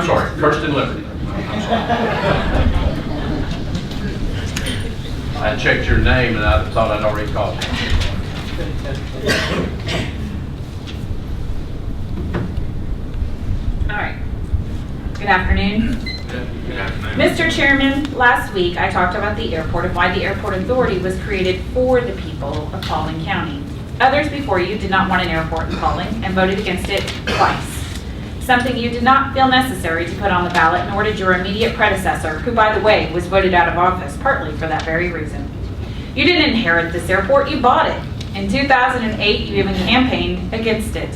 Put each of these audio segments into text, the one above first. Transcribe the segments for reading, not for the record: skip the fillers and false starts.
I'm sorry, Kirsten Liberty. I'm sorry. I checked your name and I thought I'd already called you. All right. Good afternoon. Good afternoon. Mr. Chairman, last week I talked about the airport and why the airport authority was created for the people of Paulding County. Others before you did not want an airport in Paulding and voted against it twice. Something you did not feel necessary to put on the ballot, nor did your immediate predecessor, who by the way was voted out of office partly for that very reason. You didn't inherit this airport, you bought it. In 2008, you even campaigned against it.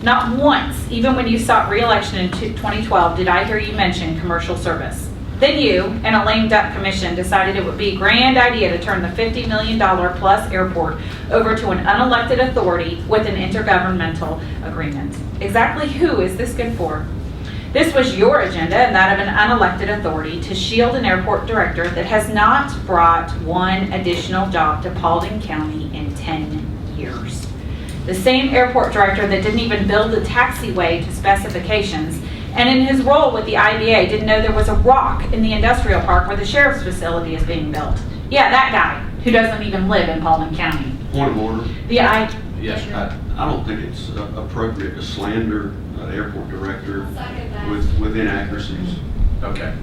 Not once, even when you sought re-election in 2012, did I hear you mention commercial service. Then you, and a lame duck commission, decided it would be a grand idea to turn the $50 million plus airport over to an unelected authority with an intergovernmental agreement. Exactly who is this good for? This was your agenda and that of an unelected authority to shield an airport director that has not brought one additional job to Paulding County in 10 years. The same airport director that didn't even build the taxiway to specifications, and in his role with the IBA didn't know there was a rock in the industrial park where the sheriff's facility is being built. Yeah, that guy who doesn't even live in Paulding County. Point of order. Yes. I don't think it's appropriate to slander an airport director with inaccuracies. Okay.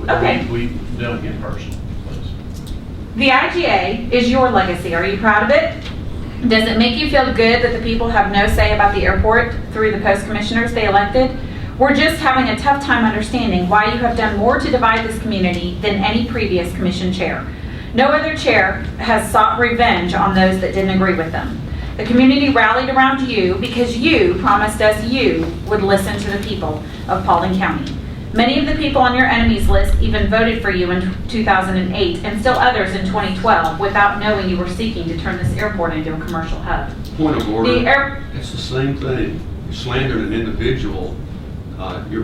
Okay. We don't get personal, please. The IGA is your legacy. Are you proud of it? Does it make you feel good that the people have no say about the airport through the post commissioners they elected? We're just having a tough time understanding why you have done more to divide this community than any previous commission chair. No other chair has sought revenge on those that didn't agree with them. The community rallied around you because you promised us you would listen to the people of Paulding County. Many of the people on your enemies list even voted for you in 2008 and still others in 2012 without knowing you were seeking to turn this airport into a commercial hub. Point of order. It's the same thing. You slandered an individual.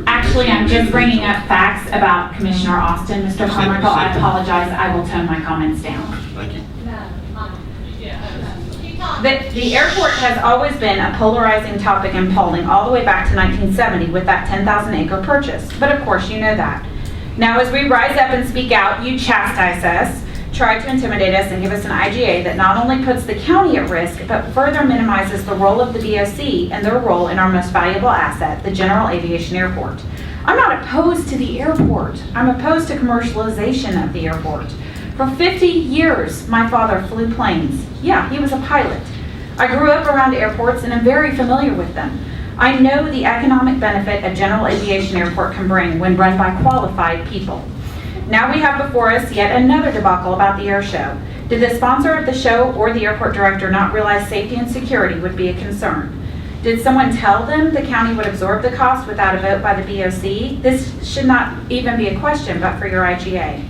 Actually, I'm just bringing up facts about Commissioner Austin. Mr. Carmichael, I apologize. I will tone my comments down. Thank you. The airport has always been a polarizing topic in Paulding all the way back to 1970 with that 10,000-acre purchase. But of course, you know that. Now, as we rise up and speak out, you chastise us, try to intimidate us, and give us an IGA that not only puts the county at risk, but further minimizes the role of the BOC and their role in our most valuable asset, the General Aviation Airport. I'm not opposed to the airport. I'm opposed to commercialization of the airport. For 50 years, my father flew planes. Yeah, he was a pilot. I grew up around airports and am very familiar with them. I know the economic benefit a general aviation airport can bring when run by qualified people. Now we have before us yet another debacle about the air show. Did the sponsor of the show or the airport director not realize safety and security would be a concern? Did someone tell them the county would absorb the cost without a vote by the BOC? This should not even be a question but for your IGA.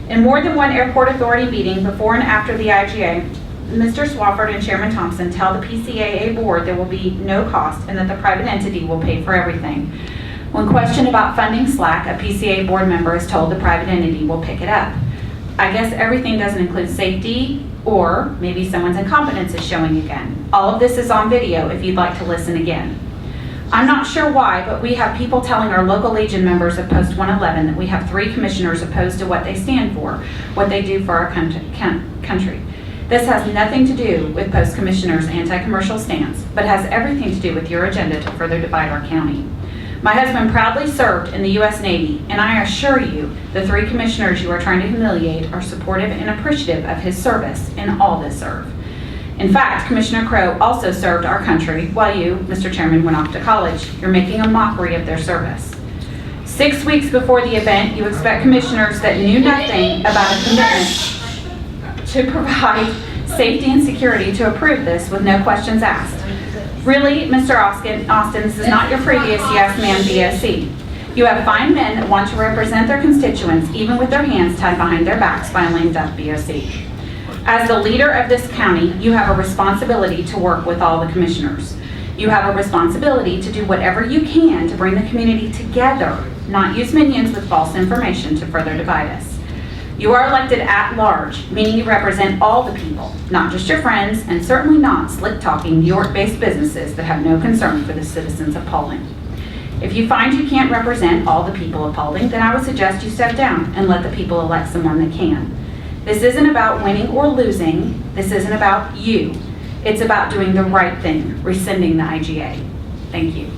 In more than one airport authority meeting before and after the IGA, Mr. Swafford and Chairman Thompson tell the PCAA board there will be no cost and that the private entity will pay for everything. When questioned about funding slack, a PCAA board member is told the private entity will pick it up. I guess everything doesn't include safety, or maybe someone's incompetence is showing again. All of this is on video if you'd like to listen again. I'm not sure why, but we have people telling our local Legion members of Post 111 that we have 3 commissioners opposed to what they stand for, what they do for our country. This has nothing to do with Post Commissioners' anti-commercial stance, but has everything to do with your agenda to further divide our county. My husband proudly served in the U.S. Navy, and I assure you the 3 commissioners you are trying to humiliate are supportive and appreciative of his service and all that serve. In fact, Commissioner Crow also served our country while you, Mr. Chairman, went off to college. You're making a mockery of their service. 6 weeks before the event, you expect commissioners that knew nothing about a commitment to provide safety and security to approve this with no questions asked. Really, Mr. Austin, this is not your previous yes man BOC. You have fine men that want to represent their constituents, even with their hands tied behind their backs by a lame duck BOC. As the leader of this county, you have a responsibility to work with all the commissioners. You have a responsibility to do whatever you can to bring the community together, not use minions with false information to further divide us. You are elected at large, meaning you represent all the people, not just your friends, and certainly not slick-talking New York-based businesses that have no concern for the citizens of Paulding. If you find you can't represent all the people of Paulding, then I would suggest you step down and let the people elect someone that can. This isn't about winning or losing. This isn't about you. It's about doing the right thing, rescinding the IGA. Thank you.